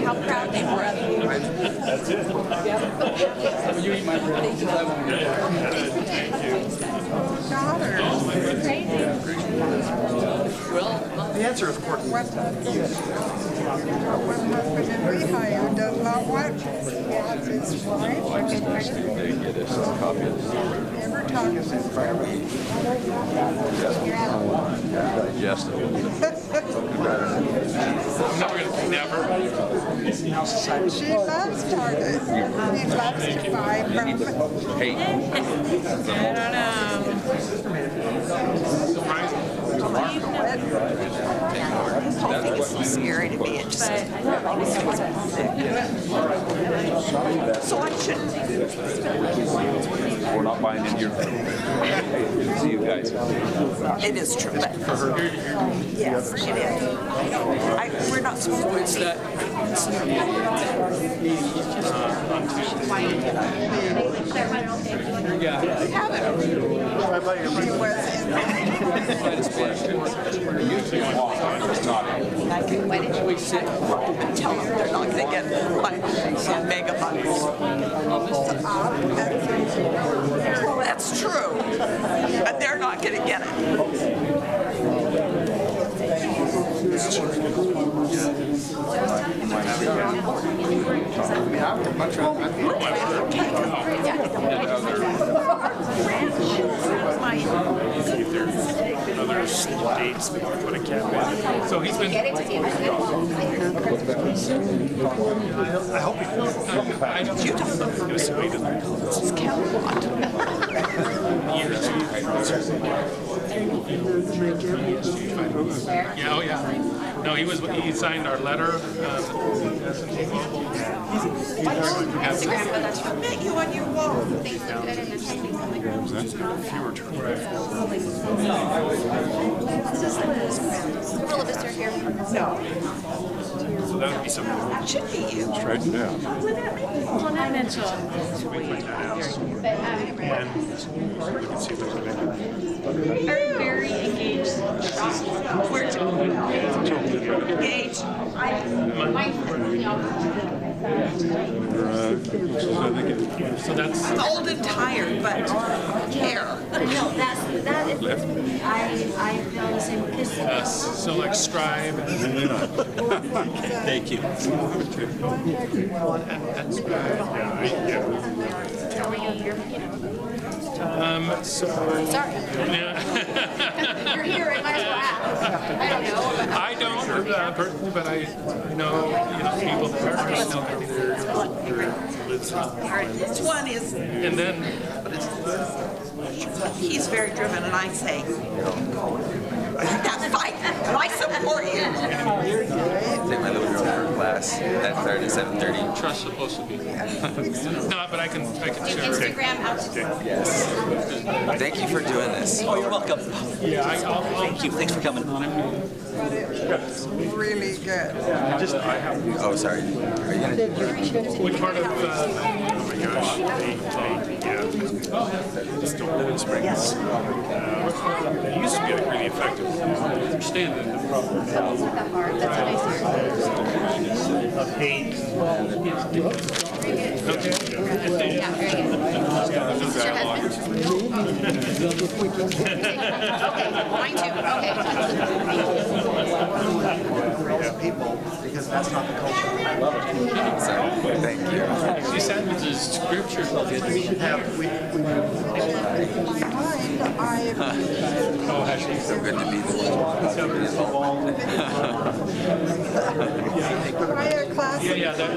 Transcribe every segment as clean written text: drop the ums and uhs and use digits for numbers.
how proud they were of you. That's it. You eat my bread. The answer, of course, One husband in rehire does not want to have his wife ever talk to him. Never. She loves Target. She loves to buy from. It's scary to be interested. So I shouldn't. We're not buying into your see you guys. It is true. But yes, it is. We're not supposed to. Tell them they're not going to get like mega bucks. Well, that's true. But they're not going to get it. Other states that put a cap in. So he's been. I hope he does. I don't know. Yeah, oh yeah. No, he signed our letter. I met you on your wall. Fewer turns. So that would be something. That should be you. Right now. Financial. And we can see if there's a Are very engaged. We're engaged. So that's. I'm old and tired, but care. No, that is, I feel the same because So like Scribe. Thank you. how are you? You're, So. sorry. Yeah. You're here, I might as well ask. I don't know. I don't personally, but I know people that are. This one is, And then. he's very driven, and I say, that's fine, and I support you. Take my little girl to her class. That started at 7:30. Trust supposed to be. No, but I can share. Instagram out. Yes. Thank you for doing this. Oh, you're welcome. Yeah, I'll Thank you. Thanks for coming. Really good. Oh, sorry. Are you gonna? Which part of? oh my gosh, Stone Springs. It used to be like really effective. I understand that the problem. Of hate. Okay. Yeah, very good. Is your husband? Okay, mine too. Okay. People, because that's not the culture. So, thank you. She said with the scriptures. Mind, So good to be there. choir classes Yeah, that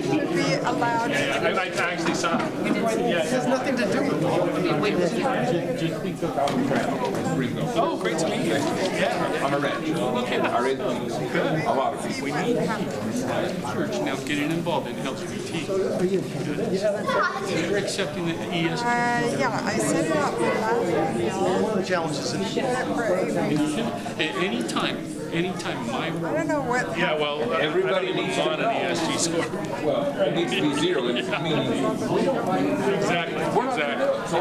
should be allowed. I actually saw it. Yeah. It has nothing to do with it. Oh, great to meet you. Yeah. On a ranch. Okay. I raised a lot of people. We need church now getting involved in LGBT. You're accepting the ESG. Yeah, I set it up for last One of the challenges is Anytime my. I don't know what. Yeah, well, Everybody I don't needs even to on an ESG score. Well, it needs to be zero. It means Exactly. so our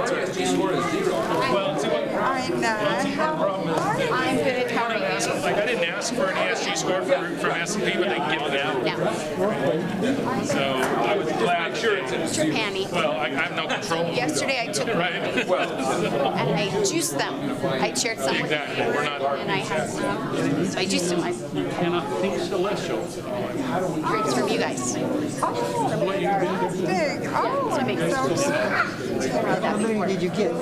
SG score is zero. Well, see what. I know. Problem is, I'm good at how are you? like I didn't ask for an ESG score from S&P, but they can give it out. So I was glad. Sure, it's Panny. well, I have no control. Yesterday I took Right. and I juiced them. I shared some with Exactly. We're not. and I had some. So I juiced them. I And I think celestial. drinks from you guys. Big. Oh, So I make how many did you get?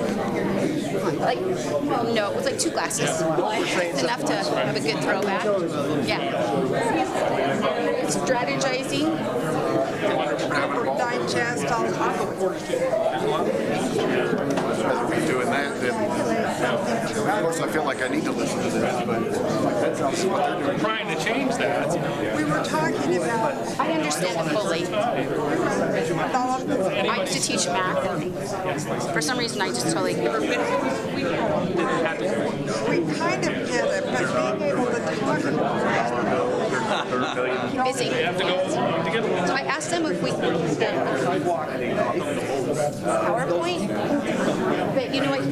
like no, it was like 2 glasses. It's enough to have a good throwback. Yeah. Strategizing. Digest all the time. Be doing that, then of course I feel like I need to listen to this, but that's what they're doing. We're trying to change that. We were talking about I understand it fully. I used to teach math, and for some reason I just totally we kind of get it, but being able to talk about busy. Have to go together. So I asked them if we could use the PowerPoint, but you know what?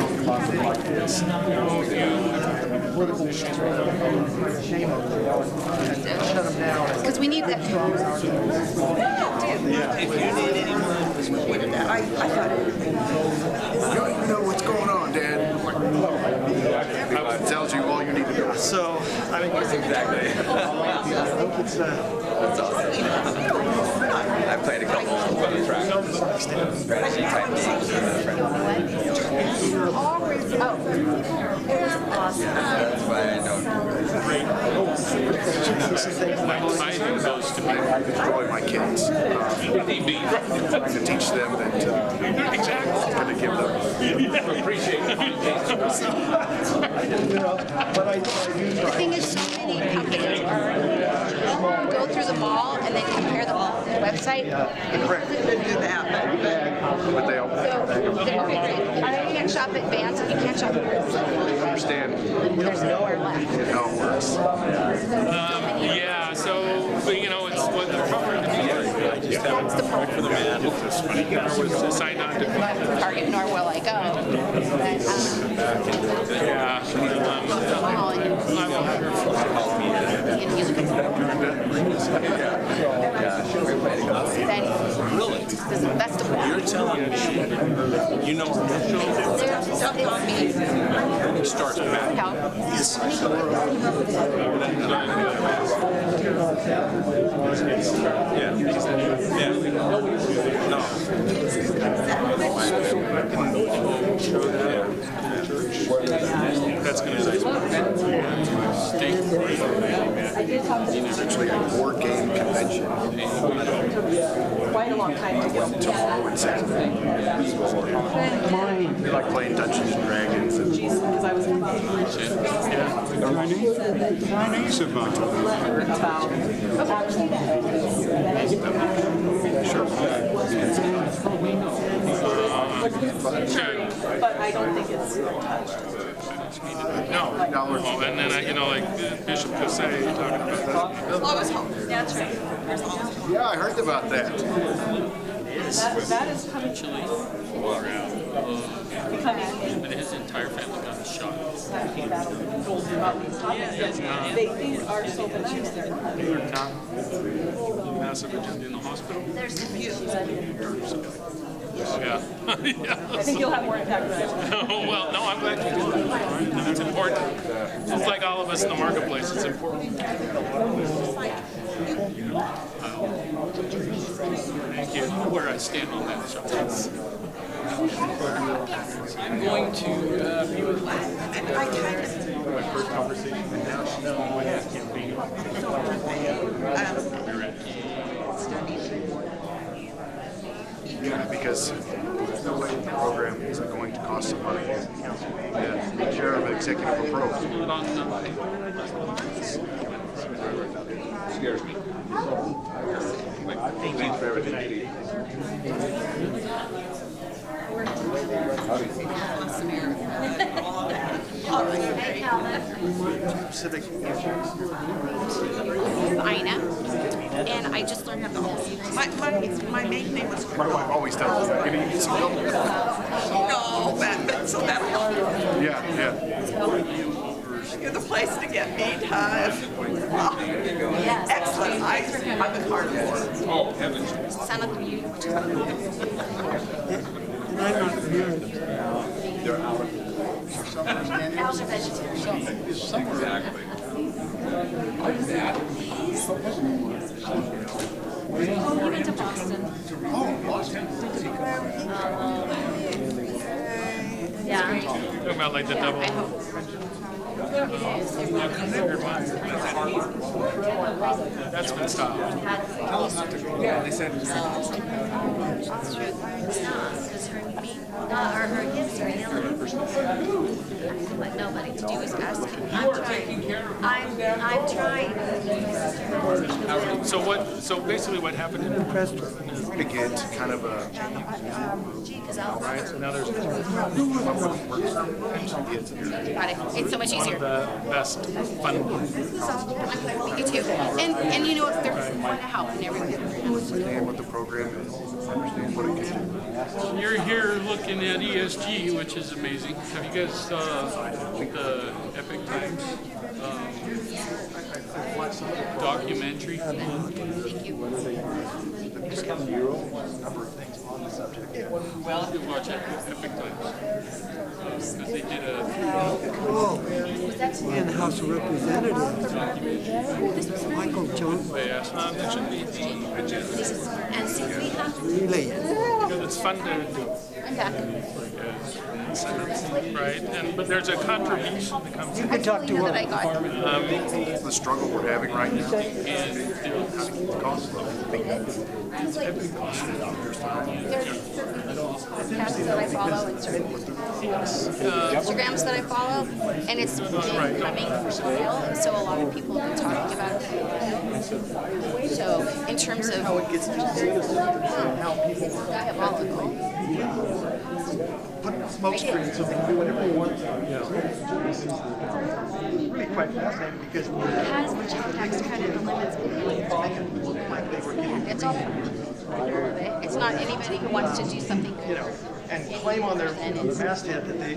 Because we need that. I thought You know what's going on, Dad. It tells you all you need to know. So, I mean, Exactly. That's awesome. I played a couple of other tracks. Strategy type games with a friend. That's why I don't. I think those to be. I destroy my kids. Trying to teach them that Exactly. I'm going to give them. Appreciate it. The thing is, so many companies go through the mall and then compare the website. do that. But they all So you can't shop at Vans and you can't shop at understand There's nowhere left. how it works. Yeah, so, but, you know, it's what the program to do. That's the problem. I was signed on to. Target, nor will I go. But, Yeah. mall and I will have her. you look at then that's the point. You're telling me, you know, It starts back. That's going to state. It's actually a board game convention. Quite a long time to go. Tomorrow at 6. We like playing Dungeons and Dragons. And Chinese about But I don't think it's No, and then you know, like Bishop Cossé talking about that. Lois Home. That's right. yeah, I heard about that. That is coming. And his entire family got shot. They think our so nice. They're not. Massive agenda in the hospital. There's Yeah. Yeah. I think you'll have more impact than I will. Oh, well, no, I'm glad you do it. It's important. It's like all of us in the marketplace. It's important. Thank you. Where I stand on that, so. I'm going to be with my first conversation with him. No, I can't be. Yeah, because there's no way the program isn't going to cost some money. The chair of executive approach. Scares me. Thank you for everything. Civic. Ina, and I just learned how to My maiden name was My wife always tells me, "Can you eat some milk?" No, so that'll help. Yeah. You're the place to get meat, huh? Excellent. I I'm a carnivore. Oh, heavens. Sound like you. And I'm not familiar. Cows are vegetarian. Exactly. We went to Boston. Yeah. Talking about like the double. That's been stopped. Yeah, they said. It's not. It's her meat. Her hips are killing. But nobody to do is ask him. I'm trying. I'm trying. So basically what happened in To get kind of a, right? So now there's Got it. It's so much one of easier. the best fun. You too. And you know, if they're want to help and everything. understand what the program is, understand what it can do. You're here looking at ESG, which is amazing. Have you guys saw the Epic Times documentary? Thank you. Well, you watch Epic Times. Because they did a In the House of Representatives, Michael Johnson, they asked And see, we have really, because it's fun to do. I'm back. Right, but there's a contribution that comes in. I told you that I got. The struggle we're having right now, And the cost low. There's certain podcasts that I follow and certain Instagrams that I follow, and it's been coming for a while, and so a lot of people have been talking about it. So, in terms of diabolical. Put smoke screens so they can do whatever they want. Really quite fascinating because Has the child tax credit the limits it's all it's not anybody who wants to do something good. and claim on their masthead that they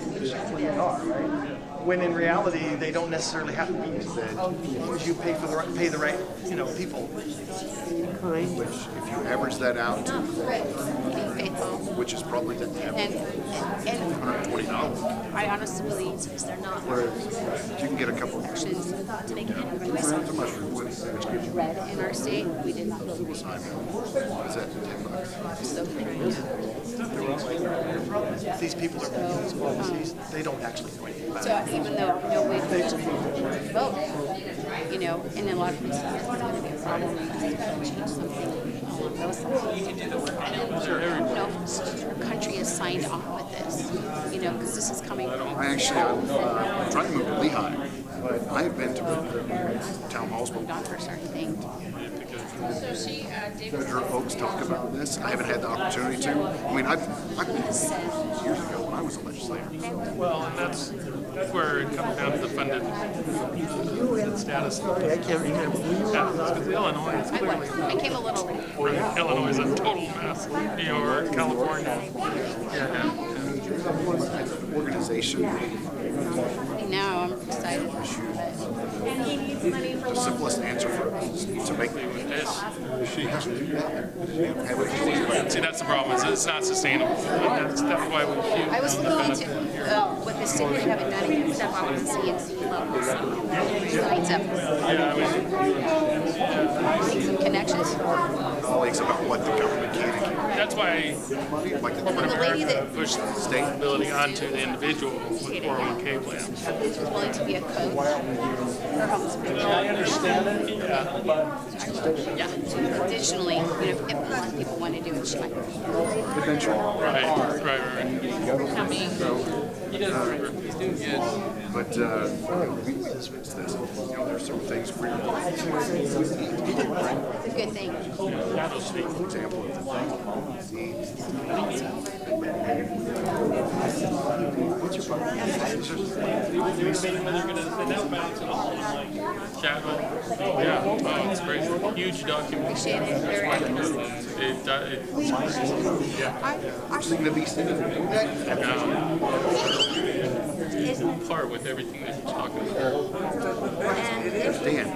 are, right? When in reality they don't necessarily have to be as long as you pay the right people. Which, if you average that out, Being faithful. which is probably the And $120. I honestly believe they're not Whereas you can get a couple of actions to make it into it's a mushroom, which gives you in our state, we did not build what is that, $10? so These people are making these policies. They don't actually know anything about it. So even though nobody vote, in a lot of places, it's going to be a problem. Change something along those lines. Our country is signed off with this, because this is coming from. I'm trying to move to Lehigh, but I have been to town halls before. On for certain things. Heard folks talk about this. I haven't had the opportunity to. I mean, I've been years ago when I was a legislator. well, and that's where it comes down to the funded status. I can't remember. Because Illinois is clearly I came a little late. Illinois is a total mess. New York, California. Organization, Now I'm excited. And he needs money for the simplest answer for us is to make she has to do that. See, that's the problem. Is it's not sustainable. And that's why we shoot. I was looking into what the city haven't done and stuff on the CNC levels. Lines up some connections. Colleagues about what the government can and can't. That's why Like the corporate The lady America that- pushed sustainability onto the individual with 401k plans. Who's willing to be a coach for homes. I understand it. Yeah. Additionally, if people want to do it, she might. Eventually. Right. He does. He's doing good. But it's this. There's certain things for your life. It's a good thing. For example, Yeah. Oh, it's great. Huge document. Appreciate it. Very accurate. I'm thinking to be It's part with everything that you're talking about. understand.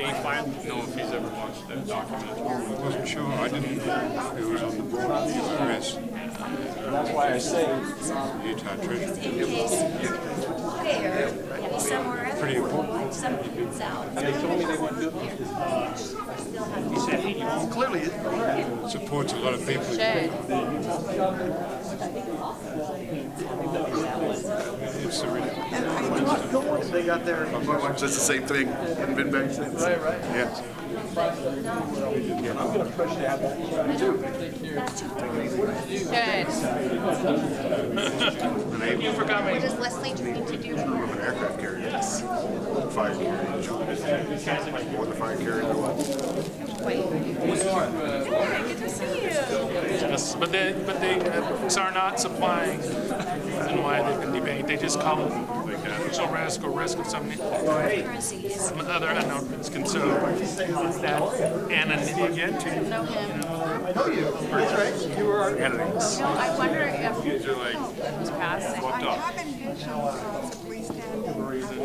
game plan. Know if he's ever watched that documentary. I wasn't sure. I didn't know it was on the board of the URS. That's why I say Utah Treasure. In case somewhere else. Pretty important. Something south. they told me they wouldn't do it. He said, "Hey, you know, Clearly, Supports a lot of people. Should. It's a really they got their. My wife says the same thing. Hadn't been back since. Right. Yeah. Good. thank you for coming." What does Leslie train to do? An aircraft carrier. Yes. Fire carrier. More the fire carrier or what? Wait. Yes, but they are not supplying, and why they've been debating. They just call it like official risk or risk of some other unknown risk. And so that anonymity again to Know him. I know you. That's right. You were our Entities. No, I wonder if these are like it was passed. walked I off. haven't vision, so please stand. Reason, yeah.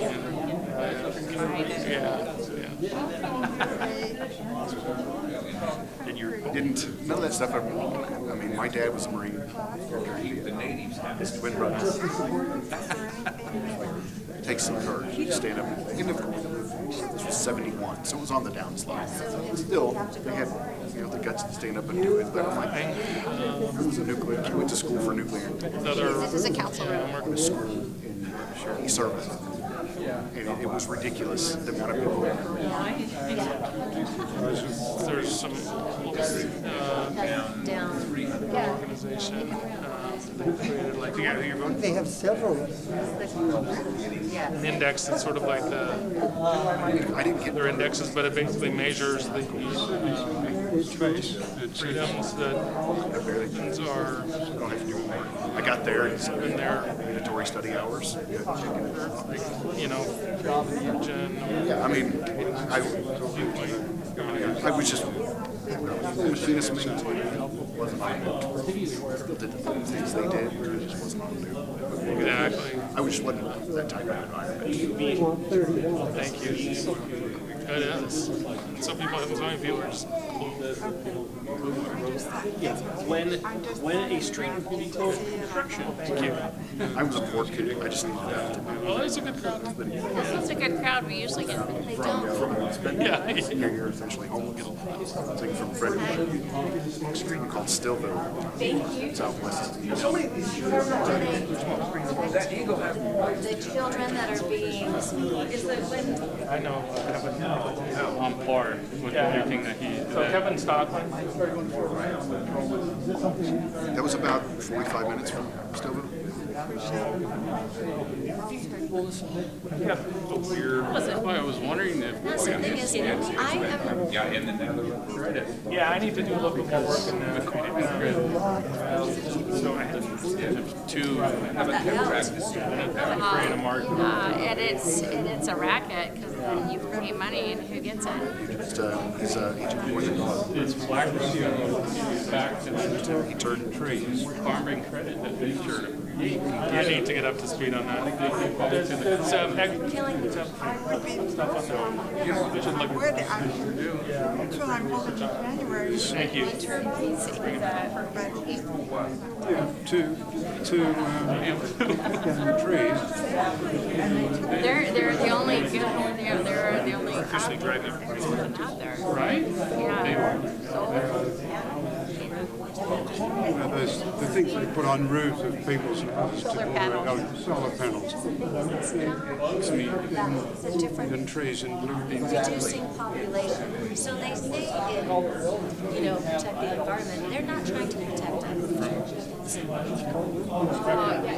And you didn't, none of that stuff. I mean, my dad was a Marine. The natives have his twin brothers. Takes some courage to stand up. This was 71, so it was on the downslide. Still, they had the guts to stand up and do it. But I'm like, it was a nuclear. I went to school for nuclear. This is a council room. School in service. And it was ridiculous the amount of people. There's some organization they created like They have several. an index that's sort of like I didn't get their indexes, but it basically measures the freedoms that citizens are I got there and it's in their, mandatory study hours. religion. Yeah, I mean, I was just machinist wasn't on it. Still did the things they did, but it just wasn't on there. Exactly. I was just wasn't that type of environment. Thank you. It is. Some people are just When a street details construction. thank you. I was a poor kid. I just needed that. Well, it's a good crowd. It's a good crowd. We usually get. They don't. Yeah. You're essentially homeless. Thing from Freddie street called Stillville, Southwest. The children that are being, is the, when, I know Kevin on par with everything that he. So Kevin Stockman. That was about 45 minutes from Stillville. That's why I was wondering if. that's the thing is, I am, Yeah, I need to do a little bit more work in the so I have to create a market. And it's a racket because then you pay money and who gets it? He's Egypt woman. It's Black Rodeo back to He turned trees. farming credit that they sure. I need to get up to speed on that. It's I would be, would, that's what I'm hoping in January. Thank you. trees. They're the only good. They're the only Officially driving. out there. Right? Yeah. There's the things they put on roofs of people's houses to Solar panels. solar panels. the different And trees in blue. reducing population. So they say in, protect the environment, they're not trying to protect us.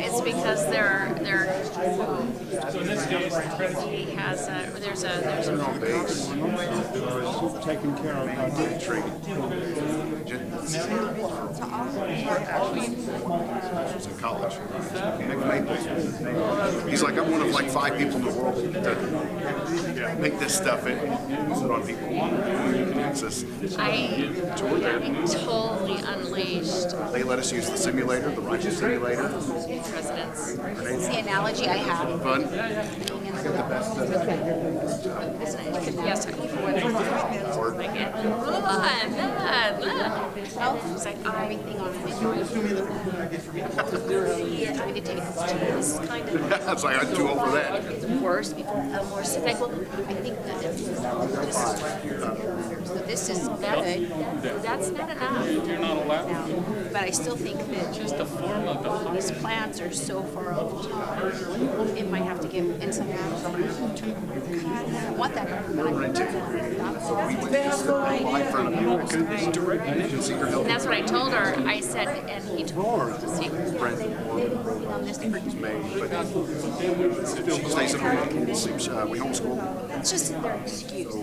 It's because they're. So in this case, the credit. He has a. There's a. Taken care of by the Tree. Was in college. He's like, I'm one of like 5 people in the world to make this stuff and put it on people. Access. I totally unleashed They let us use the simulator, the rifle simulator. presidents. It's the analogy I have. Fun. Yes, Well, it's like everything on it. Yeah, trying to take this kind of. It's like I'm too old for that. It's worse. People have more sick. Well, I think that this is so this is good. That's not enough. You're not allowed. Now, but I still think that Just the form of the these plans are so far off. It might have to give in some. I don't want that. But I want that. And That's what I told her. I said, and he told me to see on this. May, but she stays at home. We homeschool. It's just their excuse,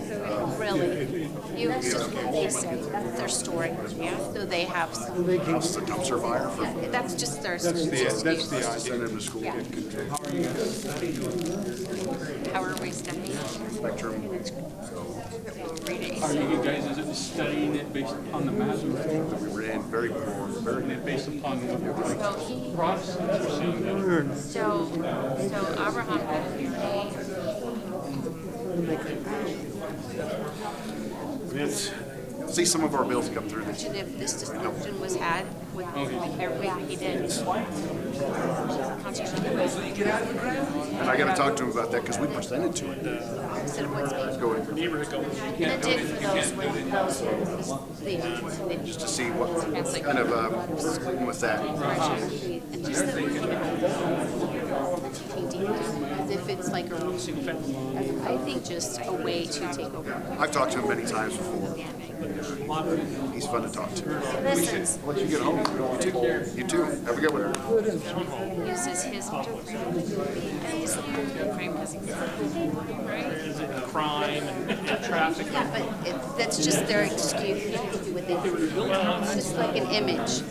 really. You just what they say. That's their story. Yeah. So they have some. House is a dumpster fire for That's just their That's the idea. send him to school. Yeah. How are we studying? Spectrum. 3 days. Are you guys studying it based upon the Masoretic? We ran very poor, very Based upon what So he. Protestants are saying? So Abraham had see some of our bills come through. mentioned if this discussion was had with everybody, he did. And I got to talk to him about that because we presented to him. Instead of what's being. Go in And it did for those with just to see what kind of with that. and just the, as if it's like a I think just a way to take over. I've talked to him many times before. He's fun to talk to. Listens. Once you get home, you too. Have a good one. Uses his frame because he's right. crime and traffic. Yeah, but that's just their excuse. You have to do what they do. It's just like an image.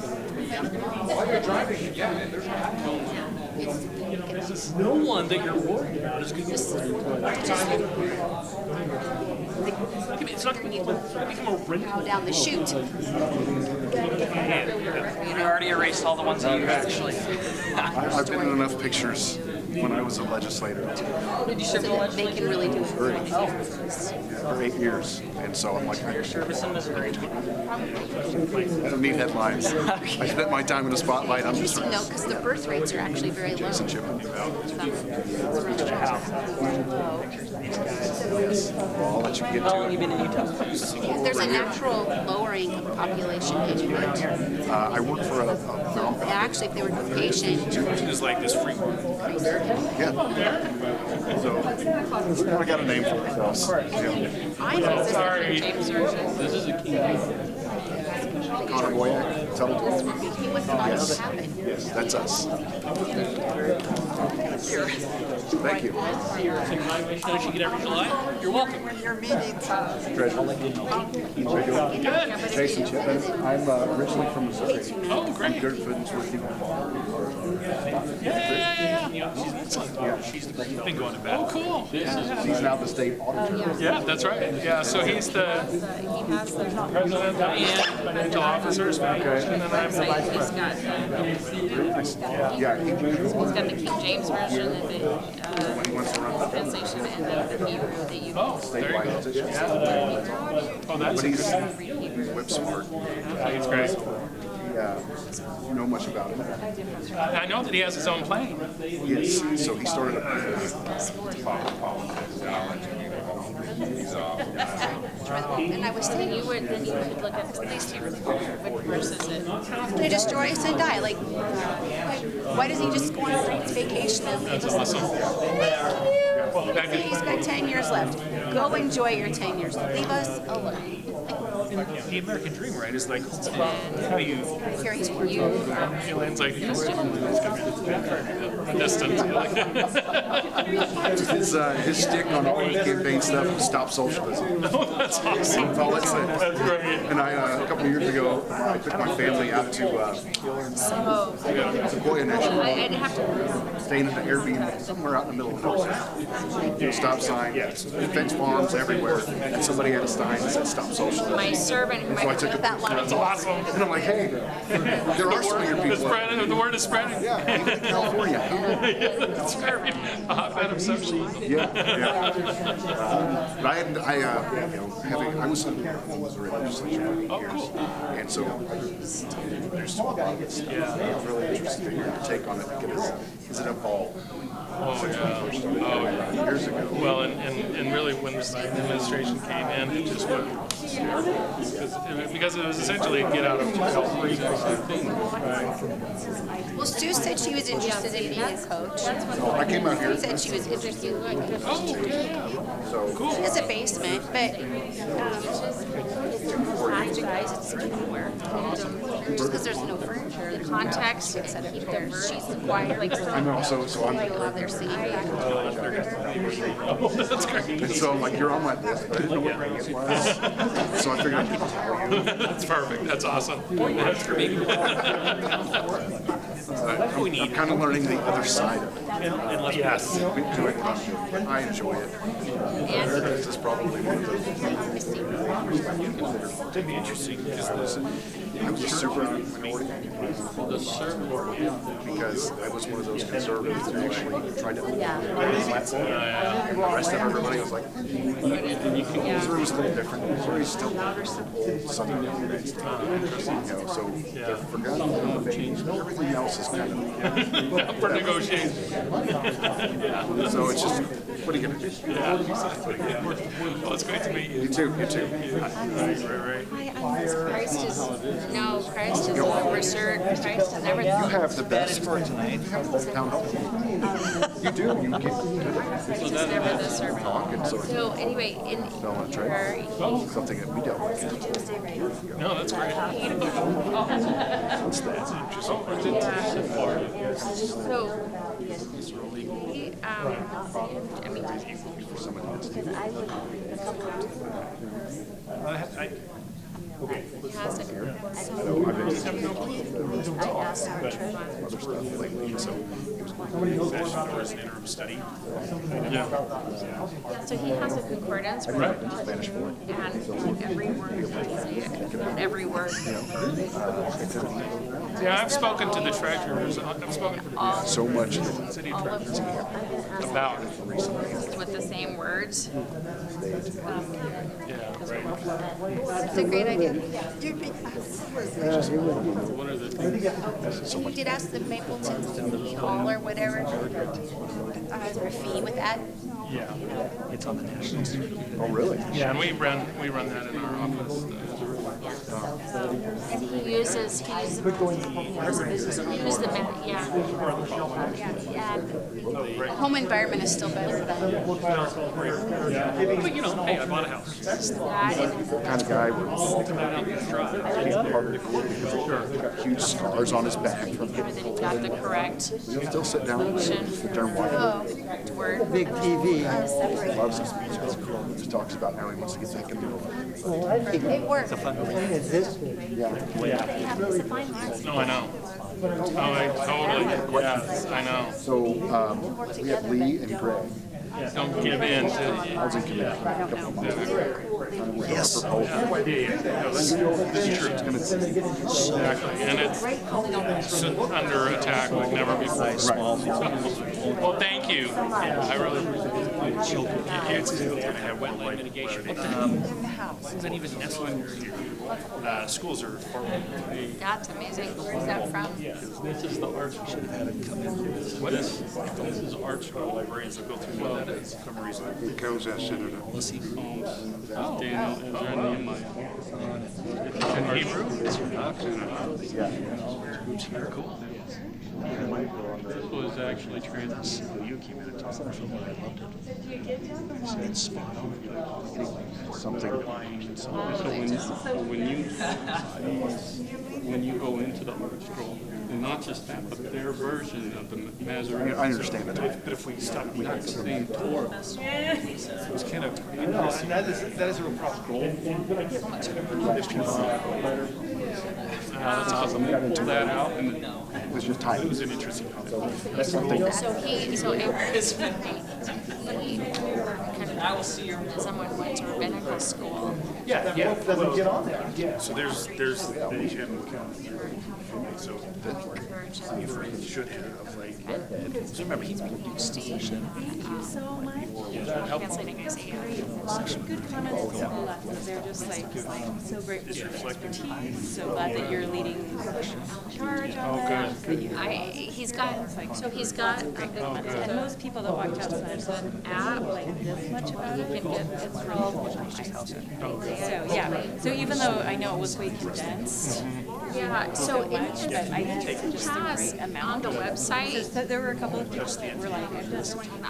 No one that you're worried about is going to it's not going to become a rental. Down the chute. You already erased all the ones that you actually. I've been in enough pictures when I was a legislator Did you serve So that they can really do it. for 8 years. And so I'm like, your service in Missouri? I don't need headlines. I spent my time in the spotlight. I'm just No, because the birth rates are actually very low. I'll let you get How long to you been in Utah? There's a natural lowering of population age rate. it. I work for a So actually, if they were patient, It's like this free. yeah. So I got a name for it. I know this Sorry. James version. This is a king. Connor Boyack. Tell him. He wouldn't want it to happen. Yes, that's us. Thank you. Should you get every July? You're welcome. When your meetings are. Jason Chipman. I'm originally from Missouri. Oh, great. Good friends with you. Yeah. She's been going to bed. Oh, cool. He's now the state auditor. Yeah, that's right. Yeah, so he's the He has the president and financial officers, and then I'm the vice He's president. got Yeah, he's got the King James version and the he wants to run translation and the Hebrew that you Oh, there you go. Oh, that's But he's Hebrew. whip smart. he's great. You know much about him? I know that he has his own plane. Yes. So he started a And I was saying you would then you could look at these two versus it. They destroy us and die. Like why doesn't he just go on a friend's vacation and leave us alone? Thank you. He's got 10 years left. Go enjoy your 10 years. Leave us alone. The American dream, right, is like, how do you, Here he's you are aliens like, distance. his stick on all the campaign stuff is stop socialism. Oh, that's awesome. That's all it said. That's great. And I, a couple of years ago, I took my family out to Sequoia National Park, I'd have to staying at the Airbnb somewhere out in the middle of nowhere. stop sign, fence farms everywhere, and somebody had a sign that said stop socialism. My servant, who So I took a that line. That's awesome. And I'm like, hey, there are some of your The people. spread, the word is spreading. Yeah, even in California. It's very a hotbed of socialism. Yeah, yeah. But I was in the legislature for 8 years, and so there's a lot of stuff. Yeah, it's really interesting to hear your take on it because it's an evolved. Oh yeah. Years ago. Well, and really when this administration came in, it just went because it was essentially a get out of jail free thing. Well, Stu said she was interested in being a coach. I came out here. She said she was interested in being a coach. So cool. She has a basement, but you guys, it's anywhere. Just because there's no furniture, the context, except if there's she's quiet, like I know. So I'm. people have their seat. That's great. And so I'm like, you're on my list, but I didn't know what ring it was. So I figured I'd tell you. That's perfect. That's awesome. That's for me. I'm kind of learning the other side of it. Yes. I enjoy it. This is probably one of those. It'd be interesting because I was just super minority because I was one of those conservatives who actually tried to open the platform. And the rest of everybody was like, Missouri was a little different. Missouri's still old Southern United States. So they're forgotten one thing. Everything else is kind of For negotiation. so it's just, what are you going to do? Well, it's great to meet you. You too, you too. Right. Christ is Christ is overserved. Christ is everything. You have the best for tonight. You have the town hall. You do. You get Christ is never the servant. talk, and so So anyway, in don't trade. Something that we dealt with. No, that's great. So he, I mean, he has a Other stuff lately, so or as an interim study. So he has a concordance for Spanish for it. and every word, every word. Yeah, I've spoken to the treasurers. I've spoken to the So much. city treasurers about it. With the same words. Yeah, right. That's a great idea. One of the things. So we did ask the Mapleton City Hall or whatever, their fee with that. Yeah. It's on the national street. Oh, really? Yeah, and we run that in our office. And he uses the home environment is still better than But you know, hey, I bought a house. that. And Kind of guy where he's part of the group because he's got huge scars on his back from then he's got the correct He'll still sit down and sit there and watch it. word. Big TV. He loves his speech. He just talks about how he wants to get back into it. Well, I think They work. it's this big. They have to find that. No, I know. Oh, I totally. Yes, I know. So we have Lee and Greg. Don't give in to. I was in committee a couple of months ago. Yes. No, this is true. Exactly, and it's under attack like never before. Well, thank you. I really appreciate it. It's wetland mitigation. Is that even necessary? Schools are That's amazing. Where's that from? This is the arts. We should have had it come in. What is this? Is art school librarians that go through what that is for some reason. Policy Daniel is Nehemiah. In Hebrew? Cool. This was actually translated. You came in and talked about something. I loved it. It's spot on. Something. So when you go into the art scroll, and not just that, but their version of the Masoretic. I understand that. But if we stop, Not the same Torah. it's kind of And that is a real problem. That's awesome. They pulled that out and It's just time. it was an interesting concept. That's something. So he Someone went to rabbinical school. That book doesn't get on there. So there's the Chapman County. So that you should have like. So remember, he's been used to Thank you so much. Translating his AI. Good comments to the left. They're just like so grateful for your expertise. So glad that you're leading charge on that. He's got And most people that walked outside said, like this much about it can get it's really organized. So yeah. So even though I know it was way condensed. Yeah, so in his, but I think it's just a has great on amount. the website, So there were a couple of people that were like,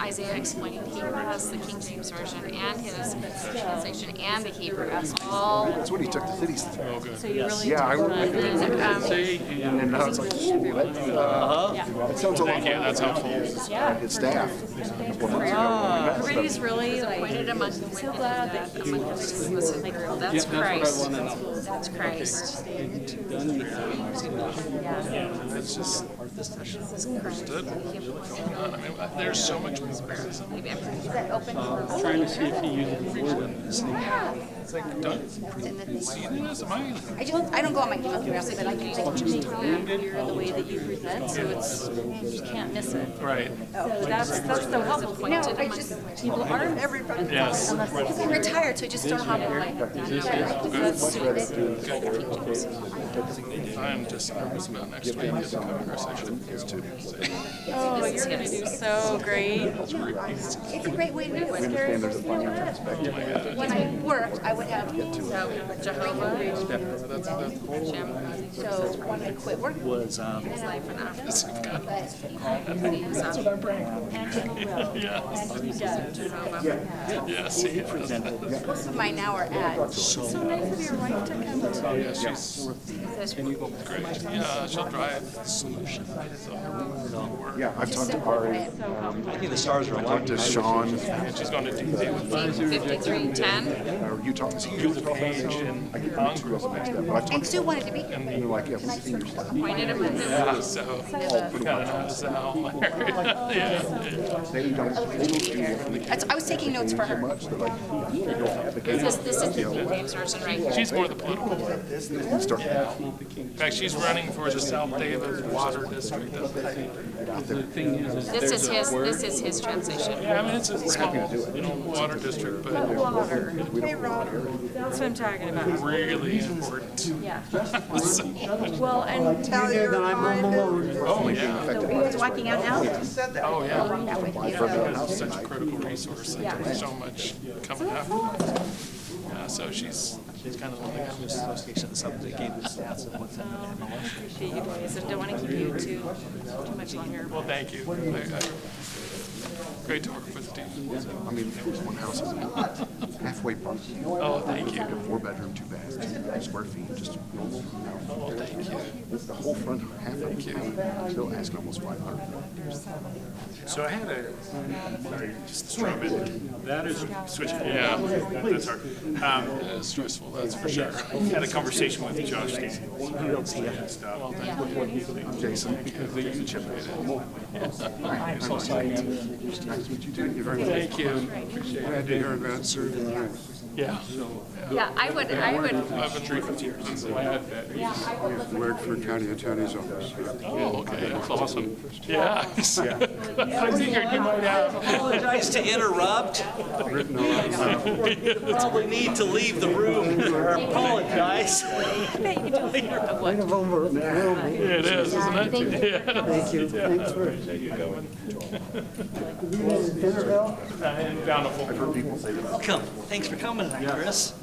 Isaiah explained he has the King James Version and his translation and the Hebrew as all. That's what he took the cities to. Oh, good. so you really Yeah, I took would. And I was like, it sounds a lot Thank you, that's helpful. his staff. everybody's really like Appointed among so glad that he was like, That's Christ. That's Christ. It's just understood what's going on. I mean, there's so much conspiracy. Trying to see if he uses the word on this thing. It's like, don't see this. Am I? I don't go on my email periodically, but I do you make it clear the way that you present, so it's you just can't miss it. Right. So that's so helpful. No, I just People aren't everybody. Yes. because I'm retired, so I just don't have a I'm just nervous about next week. It's a conversation. It's too. Oh, you're gonna do so great. It's a great way to do it. When I worked, I would have Jehovah, Jim. So when I quit working, Was his life and office. Yes. Most of mine now are at. So nice of your wife to come to. Yeah, she's great. Yeah, she'll drive. Yeah, I've talked to Ari. I think the stars are I talked to Sean. And she's going to TDB with 5310. Or Utah. Is he Julie Page and Congress. But I talked And to Sue wanted to be here. them. And they're like, yeah, we'll see you stuff. Appointed him. Yeah, so we got an Sal. Yeah. They don't do I was taking notes for her. much. They're like, they don't have the This is the King James Version right here. She's more the political one. start. In fact, she's running for the South David Water District. The thing is This is his translation. Yeah, I mean, it's a small, water district, but Water. Hey, Rob. That's what I'm talking about. really important. Yeah. So, Well, and Tell your oh, yeah. He's walking out now. Oh, yeah. It's such a critical resource. And there's so much coming up. Yeah, so she's kind of the Association, something that gave the stats of what's happening in the I appreciate you guys. I don't want to keep you too much longer. Well, thank you. Great to work with the team. I mean, one house is halfway parked. Oh, thank you. Like a 4-bedroom, 2 baths, 2 square feet, just normal. Oh, thank you. The whole front half of it, still asking almost 500. So I had just the straw man. That is switching. Yeah. That's hard. It's stressful, that's for sure. Had a conversation with Josh Stacy. Stuff. Jason, because they use chip. Nice to meet you too. Thank you very much. Thank you. Glad to hear about serving you. Yeah. Yeah, I would. I've been drinking here. I'm glad that. Worked for county attorney's office. Oh, okay, that's awesome. Yeah. I figured you might have. Apologize to interrupt. Probably need to leave the room. Apologize. It is, isn't it? Yeah. Thank you. Thanks for. Bountiful. I've heard people say that. Come. Thanks for coming tonight, Chris.